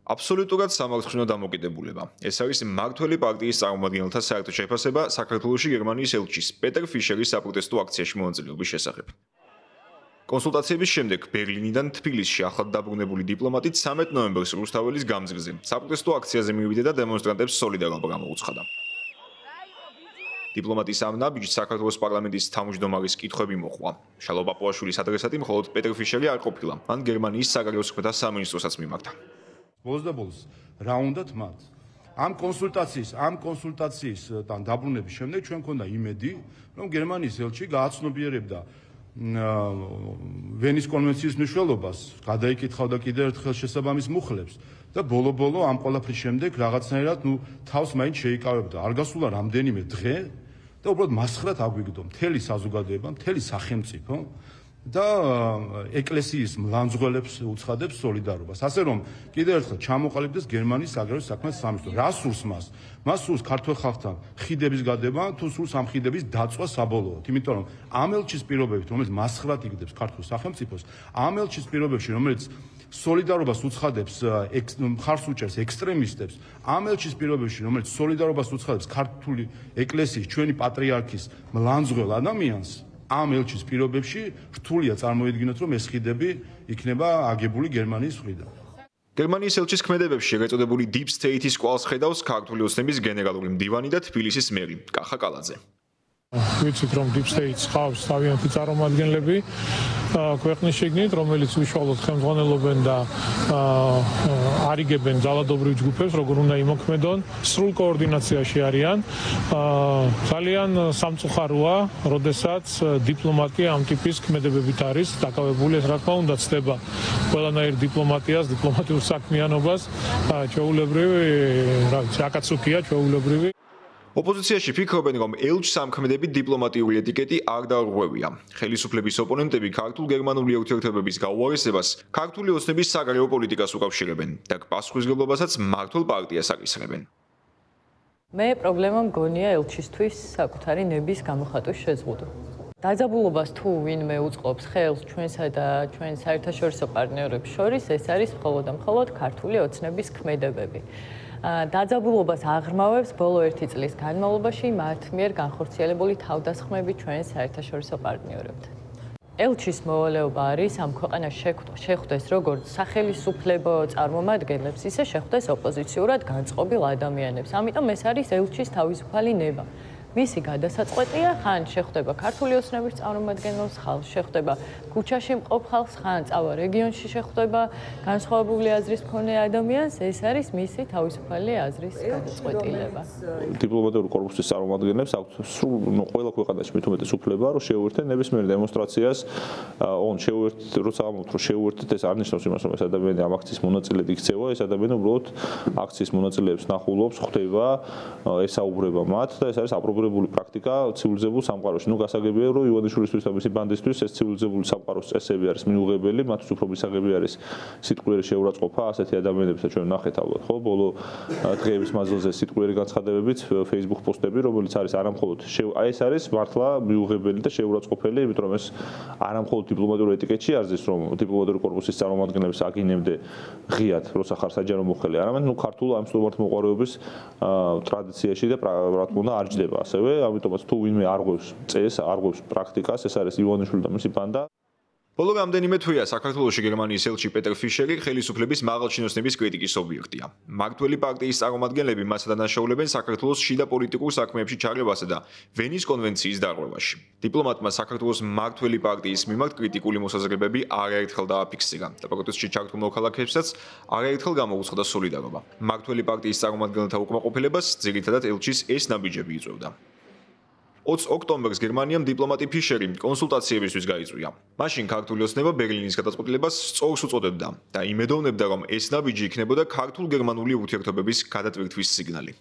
აბსოლუტურად სამართლიანო დამოკიდებულება. ეს არის მმართველი პარტიის წარმომადგენელთა საერთო შეფასება საქართველოში გერმანიის ელჩის პეტერ ფიშერის საპროტესტო აქციაში მონაწილეობის შესახებ. კონსულტაციების შემდეგ ბერლინიდან თბილისში ახლად დაბრუნებული დიპლომატი 13 ნოემბერს რუსთაველის გამზრზე საპროტესტო აქციაზე მივიდა და დემონსტრანტებს სოლიდარობა გამოუცხადა. დიპლომატის ამ ნაბიჯს საქართველოს პარლამენტის თავმჯდომარის კითხვები მოჰყვა. შალო პაპუაშვილის ადრესატი მხოლოდ პეტერ ფიშერი არ ყოფილა, მან გერმანიის საგარეო საქმეთა სამინისტროსაც მიმართა. ბოლოს რა უნდათ მათ? ამ კონსულტაციისთან დაბრუნების შემდეგ ჩვენ მქონდა იმედი, რომ გერმანიის ელჩი გააცნობიერებდა ვენის კონვენციის მნიშვნელობას, გადაიკითხავდა კიდევ ერთხელ შესაბამის მუხლებს და ბოლო ამ ყველაფრის შემდეგ რაღაცნაირად თავს მაინც შეიკავებდა. არ გასულა რამდენიმე დღე და უბრალოდ მასხრად აგვიგდო მთელი საზოგადოება, მთელი სახელმწიფო და ეკლესიის მლანძღველებს უცხადებს სოლიდარობას. ასე რომ კიდევ ერთხელ ჩამოყალიბდეს გერმანიის საგარეო საქმეთა სამინისტრო. რა სურს მას? მას სურს ქართველ ხალხთან ხიდების გადება, თუ სურს ამ ხიდების დაწვა საბოლოოდ. იმიტომ რომ ამ ელჩის პირობებით, რომელიც მასხრად იგდებს ქართულ სახელმწიფოს, ამ ელჩის პირობებში, რომელიც სოლიდარობას უცხადებს მხარს უჭერს ექსტრემისტებს, ამ ელჩის პირობებში, რომელიც სოლიდარობას უცხადებს ქართული ეკლესიის, ჩვენი პატრიარქის მლანძღელ ადამიანს, ამ ელჩის პირობებში რთულია წარმოედგინოთ, რომ ეს ხიდები იქნება აგებული გერმანიის მხრიდან. გერმანიის ელჩის ქმედებებში ეგრეთ Deep State-ის კვალს ხედავს ქართული ოცნების გენერალური მდივანი და თბილისის მერი კახა კალაძე. ვიცით რომ Deep State-ს ხავს თავიანთი წარმომადგენლები ქვეყნის შიგნით, რომელიც უშუალოდ ხელმძღვანელობენ და არიგებენ ძალადობრივ ჯგუფებს, როგორ უნდა იმოქმედონ, სრულ კოორდინაციაში არიან. ძალიან სამწუხაროა, როდესაც დიპლომატია ამ ტიპის ქმედებებით არის დაკავებული, ეს რა თქმა უნდა ცდება ყველანაირ დიპლომატიას, დიპლომატიურ საქმიანობას, ჩვეულებრივი, რა ვიცი, აკაცუკია ჩვეულებრივი. ოპოზიციაში ფიქრობენ, რომ ელჩს ამქმედებით დიპლომატიური ეტიკეტი არ დაურღვევია. ხელისუფლების ოპონენტები ქართულ-გერმანული ურთიერთობების გაუარესებას ქართული ოცნების საგარეო პოლიტიკას უკავშირებენ და პასუხისმგებლობასაც მმართველ პარტიას აკისრებენ. მე პრობლემა მგონია ელჩისთვის საკუთარი ნების გამოხატვის შეზღუდვა. დაძაბულობას თუ ვინმე უწყობს ხელს ჩვენსა და ჩვენ საერთაშორისო პარტნიორებს შორის, ეს არის მხოლოდ და მხოლოდ ქართული ოცნების ქმედებები. დაძაბულობას აღრმავებს ბოლო 1 წლის განმავლობაში მათ მიერ განხორციელებული თავდასხმები ჩვენ საერთაშორისო პარტნიორებთან. ელჩის მოვალეობა არის ამ ქვეყანას შეხვდეს როგორც სახელისუფლებო წარმომადგენლებს, ისე შეხვდეს ოპოზიციურად განწყობილ ადამიანებს. ამიტომ ეს არის ელჩის თავისუფალი ნება. მისი გადასაწყვეტია, ხან შეხვდება ქართული ოცნების წარმომადგენლებს, ხან შეხვდება ქუჩაში მყოფ ხალხს, ხან წავა რეგიონში შეხვდება განსხვავებული აზრის მქონე ადამიანს, ეს არის მისი თავისუფალი აზრის გადაწყვეტილება. დიპლომატიური კორპუსის წარმომადგენლებს აქვთ ყველა ქვეყანაში მით უმეტეს უფლება, რომ შეუერთდნენ ნებისმიერ დემონსტრაციას, როცა ამბობთ, რომ შეუერთეთ, ეს არ ნიშნავს იმას, რომ ეს ადამიანი ამ აქციის მონაწილედ იქცევა, ეს ადამიანი უბრალოდ აქციის მონაწილეებს ნახულობს, ხვდება, ესაუბრება მათ და ეს არის აპრობირებული პრაქტიკა ცივილიზებულ სამყაროში. გასაგებია, რომ ივანიშვილისთვის და მისი ბანდისთვის ეს ცივილიზებული სამყაროს წესები არის მიუღებელი, მათთვის უფრო მისაღები არის სიტყვიერი შეურაცხყოფა ასეთი ადამიანებისა, ჩვენ ნახეთ ალბათ, ხო, ბოლო დღეების მანძილზე სიტყვიერი განცხადებებით, Facebook პოსტები, რომელიც არის არამხოლოდ ეს არის მართლა მიუღებელი და შეურაცხყოფელი, იმიტომ რომ ეს არამხოლოდ დიპლომატიურ ეტიკეტში არზეს, რომ დიპლომატიური კორპუსის წარმომადგენლებს აგინებდე ღიად, როცა ხარ საჯარო მოხელე, არამედ ქართულ ამ სტუმართმოყვარეობის ტრადიციაში და რა თქმა უნდა არ ჯდება. ამიტომაც თუ ვინმე არღვევს წესს, არღვევს პრაქტიკას, ეს არის ივანიშვილი და მისი ბანდა. ბოლო რამდენიმე თვეა საქართველოში გერმანიის ელჩი პეტერ ფიშერი ხელისუფლების მაღალჩინოსნების კრიტიკის ობიექტია. მმართველი პარტიის წარმომადგენლები მას დანაშაულებენ საქართველოს შიდა პოლიტიკურ საქმეებში ჩარევასა და ვენის კონვენციის დარღვევაში. დიპლომატმა საქართველოს მმართველი პარტიის მიმართ კრიტიკული მოსაზრებები არაერთხელ დააფიქსირა და პროტესტში ჩართულ მოქალაქეებსაც არაერთხელ გამოუცხადა სოლიდარობა. მმართველი პარტიის წარმომადგენელთა უკმაყოფილებას ძირითადად ელჩის ეს ნაბიჯები იწვევდა. 20 ოქტომბერს გერმანიამ დიპლომატი ფიშერი კონსულტაციებისთვის გაიწვია. მაშინ ქართული ოცნება ბერლინის გადაწყვეტილებას სწორს უწოდებდა და იმედოვნებდა, რომ ეს ნაბიჯი იქნებოდა ქართულ-გერმანული ურთიერთობების გადატვირთვის სიგნალი.